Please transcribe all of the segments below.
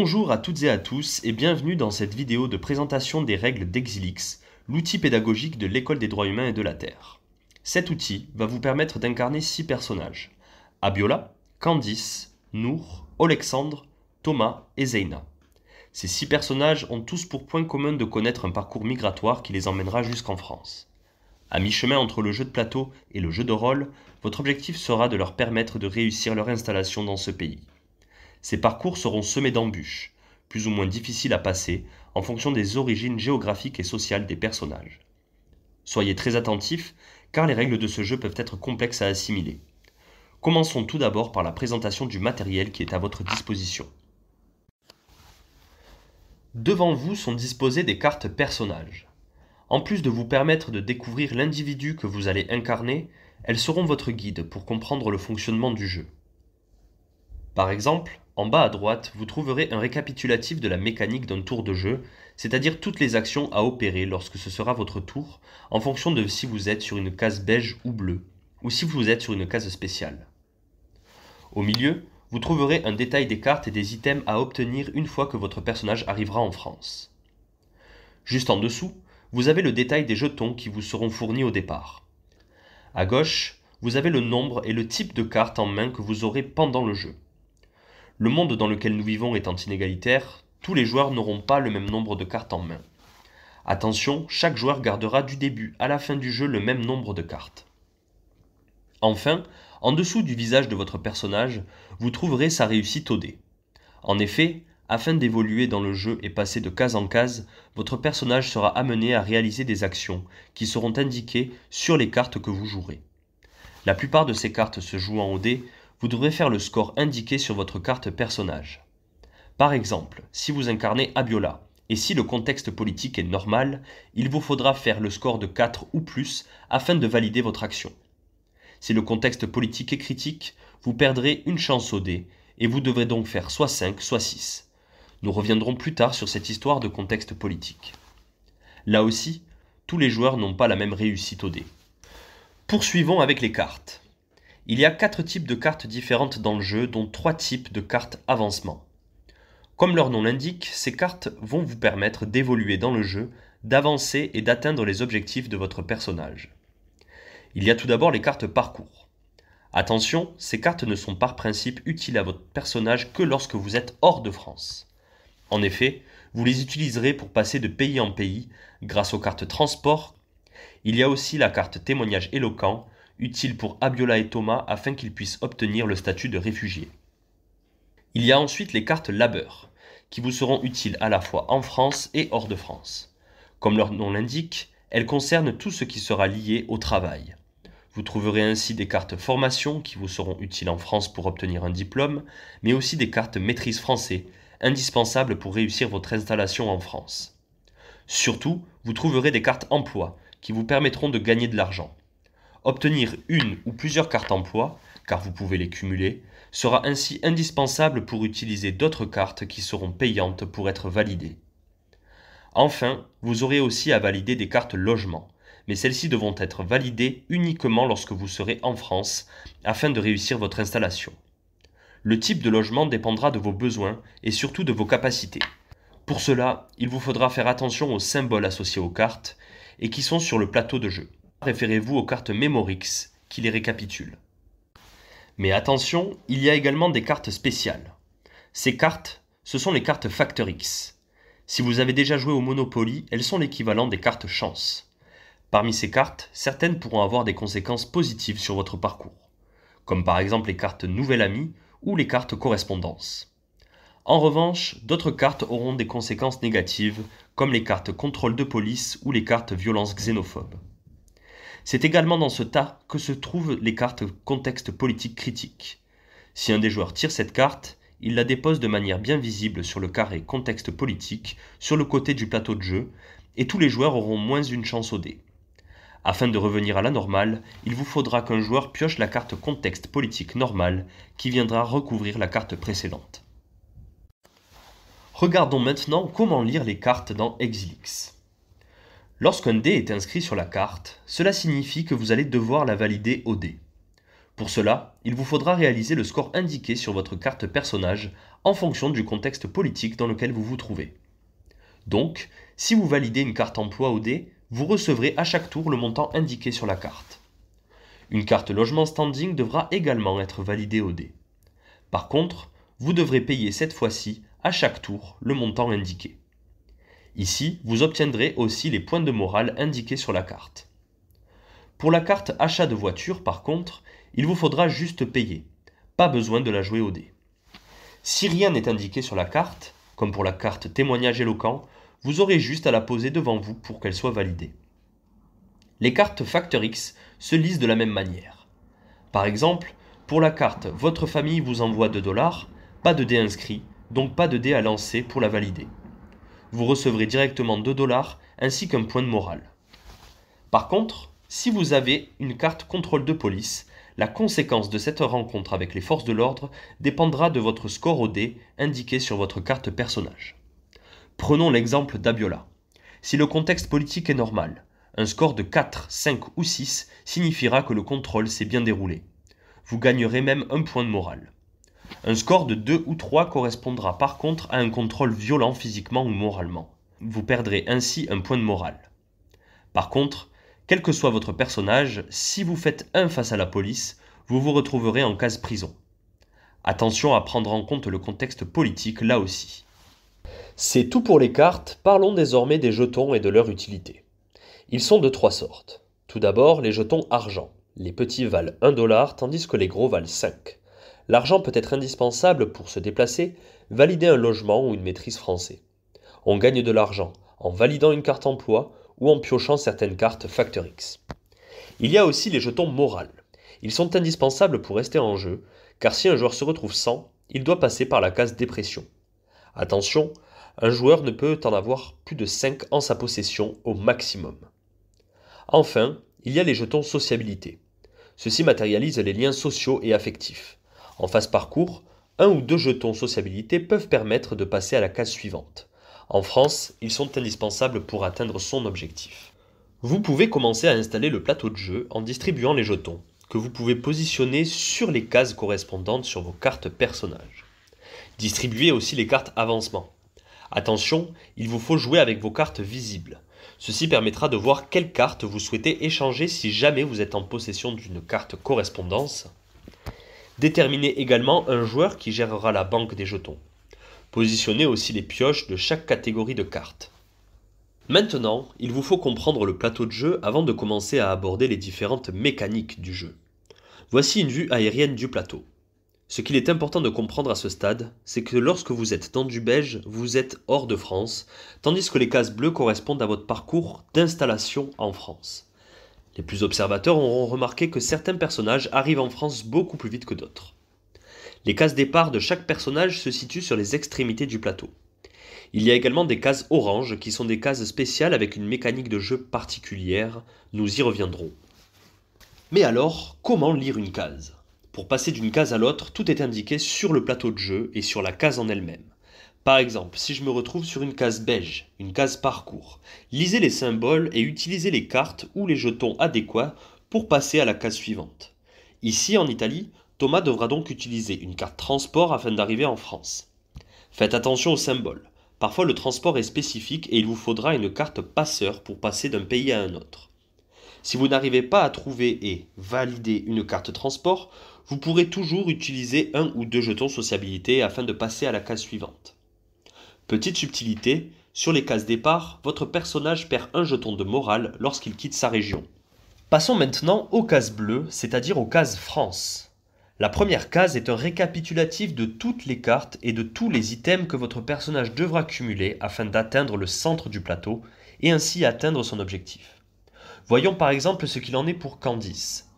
Bonjour à toutes et à tous et bienvenue dans cette vidéo de présentation des règles d'Exilix, l'outil pédagogique de l'École des droits humains et de la Terre. Cet outil va vous permettre d'incarner 6 personnages: Abiola, Candice, Nour, Olexandre, Thomas et Zeina. Ces 6 personnages ont tous pour point commun de connaître un parcours migratoire qui les emmènera jusqu'en France. À mi-chemin entre le jeu de plateau et le jeu de rôle, votre objectif sera de leur permettre de réussir leur installation dans ce pays. Ces parcours seront semés d'embûches, plus ou moins difficiles à passer en fonction des origines géographiques et sociales des personnages. Soyez très attentifs car les règles de ce jeu peuvent être complexes à assimiler. Commençons tout d'abord par la présentation du matériel qui est à votre disposition. Devant vous sont disposées des cartes personnages. En plus de vous permettre de découvrir l'individu que vous allez incarner, elles seront votre guide pour comprendre le fonctionnement du jeu. Par exemple, en bas à droite, vous trouverez un récapitulatif de la mécanique d'un tour de jeu, c'est-à-dire toutes les actions à opérer lorsque ce sera votre tour, en fonction de si vous êtes sur une case beige ou bleue, ou si vous êtes sur une case spéciale. Au milieu, vous trouverez un détail des cartes et des items à obtenir une fois que votre personnage arrivera en France. Juste en dessous, vous avez le détail des jetons qui vous seront fournis au départ. À gauche, vous avez le nombre et le type de carte en main que vous aurez pendant le jeu. Le monde dans lequel nous vivons étant inégalitaire, tous les joueurs n'auront pas le même nombre de cartes en main. Attention, chaque joueur gardera du début à la fin du jeu le même nombre de cartes. Enfin, en dessous du visage de votre personnage, vous trouverez sa réussite au dé. En effet, afin d'évoluer dans le jeu et passer de case en case, votre personnage sera amené à réaliser des actions qui seront indiquées sur les cartes que vous jouerez. La plupart de ces cartes se jouant au dé, vous devrez faire le score indiqué sur votre carte personnage. Par exemple, si vous incarnez Abiola, et si le contexte politique est normal, il vous faudra faire le score de 4 ou plus afin de valider votre action. Si le contexte politique est critique, vous perdrez une chance au dé, et vous devrez donc faire soit 5, soit 6. Nous reviendrons plus tard sur cette histoire de contexte politique. Là aussi, tous les joueurs n'ont pas la même réussite au dé. Poursuivons avec les cartes. Il y a 4 types de cartes différentes dans le jeu, dont 3 types de cartes avancement. Comme leur nom l'indique, ces cartes vont vous permettre d'évoluer dans le jeu, d'avancer et d'atteindre les objectifs de votre personnage. Il y a tout d'abord les cartes parcours. Attention, ces cartes ne sont par principe utiles à votre personnage que lorsque vous êtes hors de France. En effet, vous les utiliserez pour passer de pays en pays grâce aux cartes transport. Il y a aussi la carte témoignage éloquent, utile pour Abiola et Thomas afin qu'ils puissent obtenir le statut de réfugié. Il y a ensuite les cartes labeur, qui vous seront utiles à la fois en France et hors de France. Comme leur nom l'indique, elles concernent tout ce qui sera lié au travail. Vous trouverez ainsi des cartes formation qui vous seront utiles en France pour obtenir un diplôme, mais aussi des cartes maîtrise français, indispensables pour réussir votre installation en France. Surtout, vous trouverez des cartes emploi, qui vous permettront de gagner de l'argent. Obtenir une ou plusieurs cartes emploi, car vous pouvez les cumuler, sera ainsi indispensable pour utiliser d'autres cartes qui seront payantes pour être validées. Enfin, vous aurez aussi à valider des cartes logement, mais celles-ci devront être validées uniquement lorsque vous serez en France, afin de réussir votre installation. Le type de logement dépendra de vos besoins et surtout de vos capacités. Pour cela, il vous faudra faire attention aux symboles associés aux cartes et qui sont sur le plateau de jeu. Référez-vous aux cartes Memorix qui les récapitulent. Mais attention, il y a également des cartes spéciales. Ces cartes, ce sont les cartes Facteur X. Si vous avez déjà joué au Monopoly, elles sont l'équivalent des cartes chance. Parmi ces cartes, certaines pourront avoir des conséquences positives sur votre parcours, comme par exemple les cartes Nouvel Ami ou les cartes Correspondance. En revanche, d'autres cartes auront des conséquences négatives, comme les cartes Contrôle de police ou les cartes Violence xénophobe. C'est également dans ce tas que se trouvent les cartes contexte politique critique. Si un des joueurs tire cette carte, il la dépose de manière bien visible sur le carré contexte politique, sur le côté du plateau de jeu, et tous les joueurs auront moins une chance au dé. Afin de revenir à la normale, il vous faudra qu'un joueur pioche la carte contexte politique normale qui viendra recouvrir la carte précédente. Regardons maintenant comment lire les cartes dans Exilix. Lorsqu'un dé est inscrit sur la carte, cela signifie que vous allez devoir la valider au dé. Pour cela, il vous faudra réaliser le score indiqué sur votre carte personnage en fonction du contexte politique dans lequel vous vous trouvez. Donc, si vous validez une carte emploi au dé, vous recevrez à chaque tour le montant indiqué sur la carte. Une carte logement standing devra également être validée au dé. Par contre, vous devrez payer cette fois-ci à chaque tour le montant indiqué. Ici, vous obtiendrez aussi les points de morale indiqués sur la carte. Pour la carte achat de voiture, par contre, il vous faudra juste payer. Pas besoin de la jouer au dé. Si rien n'est indiqué sur la carte, comme pour la carte témoignage éloquent, vous aurez juste à la poser devant vous pour qu'elle soit validée. Les cartes Facteur X se lisent de la même manière. Par exemple, pour la carte Votre famille vous envoie 2 $, pas de dé inscrit, donc pas de dé à lancer pour la valider. Vous recevrez directement 2 $ ainsi qu'un point de morale. Par contre, si vous avez une carte contrôle de police, la conséquence de cette rencontre avec les forces de l'ordre dépendra de votre score au dé indiqué sur votre carte personnage. Prenons l'exemple d'Abiola. Si le contexte politique est normal, un score de 4, 5 ou 6 signifiera que le contrôle s'est bien déroulé. Vous gagnerez même un point de morale. Un score de 2 ou 3 correspondra par contre à un contrôle violent physiquement ou moralement. Vous perdrez ainsi un point de morale. Par contre, quel que soit votre personnage, si vous faites 1 face à la police, vous vous retrouverez en case prison. Attention à prendre en compte le contexte politique là aussi. C'est tout pour les cartes, parlons désormais des jetons et de leur utilité. Ils sont de 3 sortes. Tout d'abord, les jetons argent. Les petits valent 1 $ tandis que les gros valent 5. L'argent peut être indispensable pour se déplacer, valider un logement ou une maîtrise français. On gagne de l'argent en validant une carte emploi ou en piochant certaines cartes Facteur X. Il y a aussi les jetons morales. Ils sont indispensables pour rester en jeu, car si un joueur se retrouve sans, il doit passer par la case dépression. Attention, un joueur ne peut en avoir plus de 5 en sa possession au maximum. Enfin, il y a les jetons sociabilité. Ceux-ci matérialisent les liens sociaux et affectifs. En phase parcours, 1 ou 2 jetons sociabilité peuvent permettre de passer à la case suivante. En France, ils sont indispensables pour atteindre son objectif. Vous pouvez commencer à installer le plateau de jeu en distribuant les jetons, que vous pouvez positionner sur les cases correspondantes sur vos cartes personnages. Distribuez aussi les cartes avancement. Attention, il vous faut jouer avec vos cartes visibles. Ceci permettra de voir quelle carte vous souhaitez échanger si jamais vous êtes en possession d'une carte correspondance. Déterminez également un joueur qui gérera la banque des jetons. Positionnez aussi les pioches de chaque catégorie de cartes. Maintenant, il vous faut comprendre le plateau de jeu avant de commencer à aborder les différentes mécaniques du jeu. Voici une vue aérienne du plateau. Ce qu'il est important de comprendre à ce stade, c'est que lorsque vous êtes dans du beige, vous êtes hors de France, tandis que les cases bleues correspondent à votre parcours d'installation en France. Les plus observateurs auront remarqué que certains personnages arrivent en France beaucoup plus vite que d'autres. Les cases départ de chaque personnage se situent sur les extrémités du plateau. Il y a également des cases orange qui sont des cases spéciales avec une mécanique de jeu particulière, nous y reviendrons. Mais alors, comment lire une case ? Pour passer d'une case à l'autre, tout est indiqué sur le plateau de jeu et sur la case en elle-même. Par exemple, si je me retrouve sur une case beige, une case parcours, lisez les symboles et utilisez les cartes ou les jetons adéquats pour passer à la case suivante. Ici, en Italie, Thomas devra donc utiliser une carte transport afin d'arriver en France. Faites attention aux symboles. Parfois le transport est spécifique et il vous faudra une carte passeur pour passer d'un pays à un autre. Si vous n'arrivez pas à trouver et valider une carte transport, vous pourrez toujours utiliser 1 ou 2 jetons sociabilité afin de passer à la case suivante. Petite subtilité, sur les cases départ, votre personnage perd un jeton de morale lorsqu'il quitte sa région. Passons maintenant aux cases bleues, c'est-à-dire aux cases France. La première case est un récapitulatif de toutes les cartes et de tous les items que votre personnage devra cumuler afin d'atteindre le centre du plateau et ainsi atteindre son objectif. Voyons par exemple ce qu'il en est pour Candice.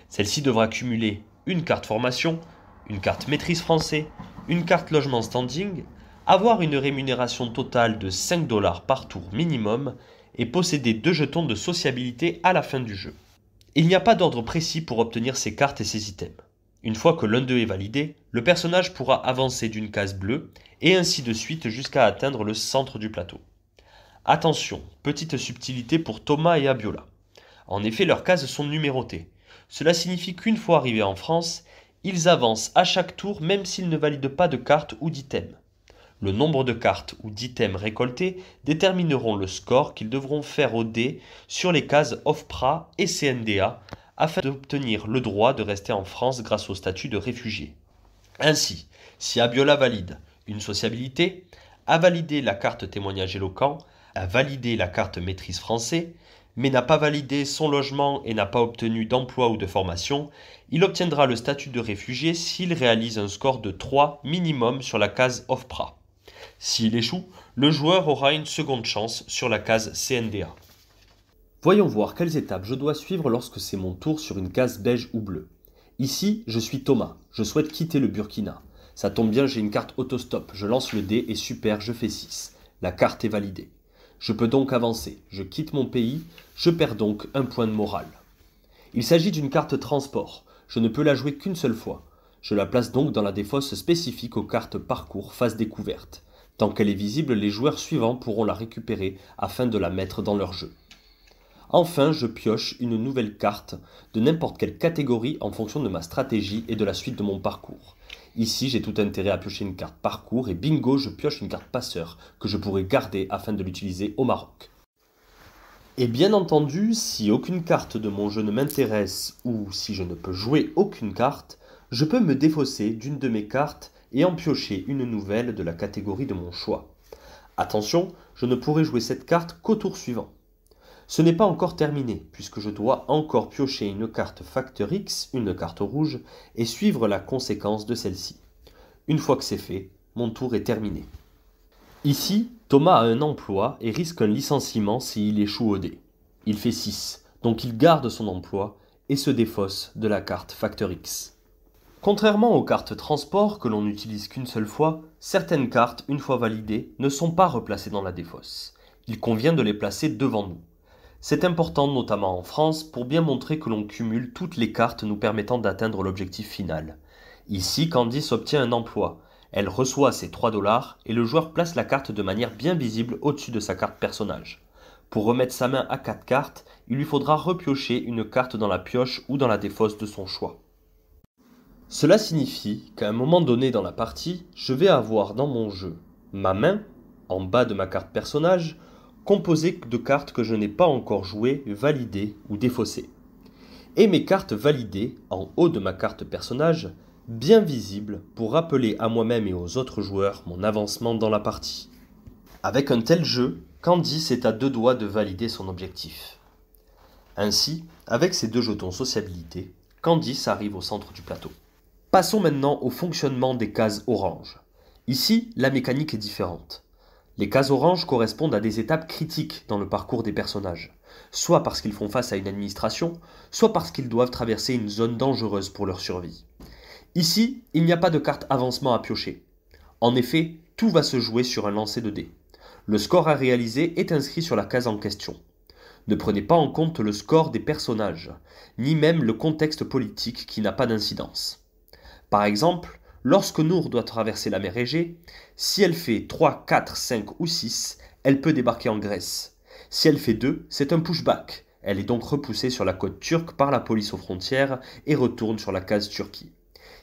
Celle-ci devra cumuler une carte formation, une carte maîtrise français, une carte logement standing, avoir une rémunération totale de 5 $ par tour minimum et posséder 2 jetons de sociabilité à la fin du jeu. Il n'y a pas d'ordre précis pour obtenir ces cartes et ces items. Une fois que l'un d'eux est validé, le personnage pourra avancer d'une case bleue et ainsi de suite jusqu'à atteindre le centre du plateau. Attention, petite subtilité pour Thomas et Abiola. En effet, leurs cases sont numérotées. Cela signifie qu'une fois arrivés en France, Ils avancent à chaque tour même s'ils ne valident pas de carte ou d'item. Le nombre de cartes ou d'items récoltés détermineront le score qu'ils devront faire au dé sur les cases OFPRA et CNDA afin d'obtenir le droit de rester en France grâce au statut de réfugié. Ainsi, si Abiola valide une sociabilité, a validé la carte témoignage éloquent, a validé la carte maîtrise français, mais n'a pas validé son logement et n'a pas obtenu d'emploi ou de formation, il obtiendra le statut de réfugié s'il réalise un score de 3 minimum sur la case OFPRA. S'il échoue, le joueur aura une seconde chance sur la case CNDA. Voyons voir quelles étapes je dois suivre lorsque c'est mon tour sur une case beige ou bleue. Ici, je suis Thomas, je souhaite quitter le Burkina. Ça tombe bien, j'ai une carte autostop, je lance le dé et super, je fais 6. La carte est validée. Je peux donc avancer, je quitte mon pays, je perds donc un point de morale. Il s'agit d'une carte transport, je ne peux la jouer qu'une seule fois. Je la place donc dans la défausse spécifique aux cartes parcours phase découverte. Tant qu'elle est visible, les joueurs suivants pourront la récupérer afin de la mettre dans leur jeu. Enfin, je pioche une nouvelle carte de n'importe quelle catégorie en fonction de ma stratégie et de la suite de mon parcours. Ici, j'ai tout intérêt à piocher une carte parcours et bingo, je pioche une carte passeur que je pourrais garder afin de l'utiliser au Maroc. Et bien entendu, si aucune carte de mon jeu ne m'intéresse ou si je ne peux jouer aucune carte, je peux me défausser d'une de mes cartes et en piocher une nouvelle de la catégorie de mon choix. Attention, je ne pourrai jouer cette carte qu'au tour suivant. Ce n'est pas encore terminé, puisque je dois encore piocher une carte facteur X, une carte rouge, et suivre la conséquence de celle-ci. Une fois que c'est fait, mon tour est terminé. Ici, Thomas a un emploi et risque un licenciement s'il échoue au dé. Il fait 6, donc il garde son emploi et se défausse de la carte facteur X. Contrairement aux cartes transport que l'on n'utilise qu'une seule fois, certaines cartes, une fois validées, ne sont pas replacées dans la défausse. Il convient de les placer devant nous. C'est important notamment en France pour bien montrer que l'on cumule toutes les cartes nous permettant d'atteindre l'objectif final. Ici, Candice obtient un emploi. Elle reçoit ses 3 $ et le joueur place la carte de manière bien visible au-dessus de sa carte personnage. Pour remettre sa main à 4 cartes, il lui faudra repiocher une carte dans la pioche ou dans la défausse de son choix. Cela signifie qu'à un moment donné dans la partie, je vais avoir dans mon jeu ma main, en bas de ma carte personnage, composée de cartes que je n'ai pas encore jouées, validées ou défaussées. Et mes cartes validées, en haut de ma carte personnage, bien visibles pour rappeler à moi-même et aux autres joueurs mon avancement dans la partie. Avec un tel jeu, Candice est à 2 doigts de valider son objectif. Ainsi, avec ses 2 jetons sociabilité, Candice arrive au centre du plateau. Passons maintenant au fonctionnement des cases orange. Ici, la mécanique est différente. Les cases orange correspondent à des étapes critiques dans le parcours des personnages, soit parce qu'ils font face à une administration, soit parce qu'ils doivent traverser une zone dangereuse pour leur survie. Ici, il n'y a pas de carte avancement à piocher. En effet, tout va se jouer sur un lancer de dés. Le score à réaliser est inscrit sur la case en question. Ne prenez pas en compte le score des personnages, ni même le contexte politique qui n'a pas d'incidence. Par exemple, lorsque Nour doit traverser la mer Égée, si elle fait 3, 4, 5 ou 6, elle peut débarquer en Grèce. Si elle fait 2, c'est un pushback. Elle est donc repoussée sur la côte turque par la police aux frontières et retourne sur la case Turquie.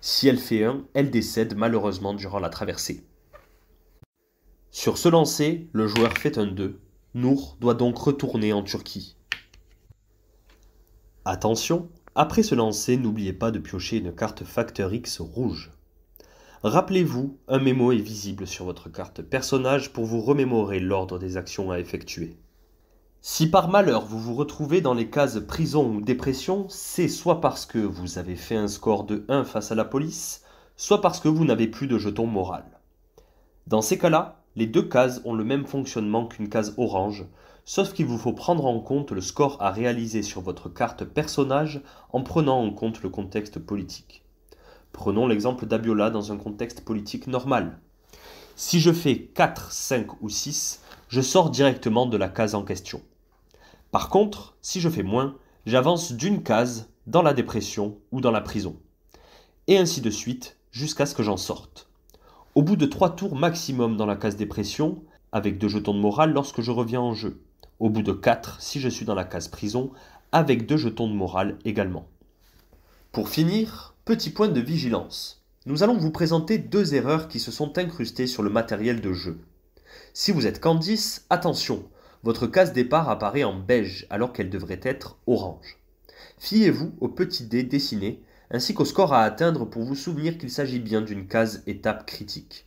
Si elle fait 1, elle décède malheureusement durant la traversée. Sur ce lancer, le joueur fait un 2. Nour doit donc retourner en Turquie. Attention, après ce lancer, n'oubliez pas de piocher une carte facteur X rouge. Rappelez-vous, un mémo est visible sur votre carte personnage pour vous remémorer l'ordre des actions à effectuer. Si par malheur vous vous retrouvez dans les cases prison ou dépression, c'est soit parce que vous avez fait un score de 1 face à la police, soit parce que vous n'avez plus de jeton moral. Dans ces cas-là, les 2 cases ont le même fonctionnement qu'une case orange, sauf qu'il vous faut prendre en compte le score à réaliser sur votre carte personnage en prenant en compte le contexte politique. Prenons l'exemple d'Abiola dans un contexte politique normal. Si je fais 4, 5 ou 6, je sors directement de la case en question. Par contre, si je fais moins, j'avance d'une case dans la dépression ou dans la prison. Et ainsi de suite, jusqu'à ce que j'en sorte. Au bout de 3 tours maximum dans la case dépression, avec 2 jetons de morale lorsque je reviens en jeu. Au bout de 4 si je suis dans la case prison, avec 2 jetons de morale également. Pour finir, petit point de vigilance. Nous allons vous présenter 2 erreurs qui se sont incrustées sur le matériel de jeu. Si vous êtes Candice, attention, votre case départ apparaît en beige alors qu'elle devrait être orange. Fiez-vous au petit dé dessiné ainsi qu'au score à atteindre pour vous souvenir qu'il s'agit bien d'une case étape critique.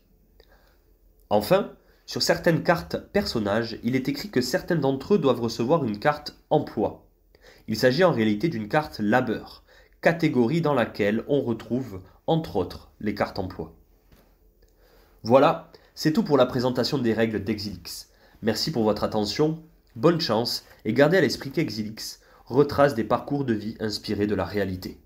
Enfin, sur certaines cartes personnages, il est écrit que certains d'entre eux doivent recevoir une carte emploi. Il s'agit en réalité d'une carte labeur, catégorie dans laquelle on retrouve, entre autres, les cartes emploi. Voilà, c'est tout pour la présentation des règles d'Exilix. Merci pour votre attention, bonne chance et gardez à l'esprit qu'Exilix retrace des parcours de vie inspirés de la réalité.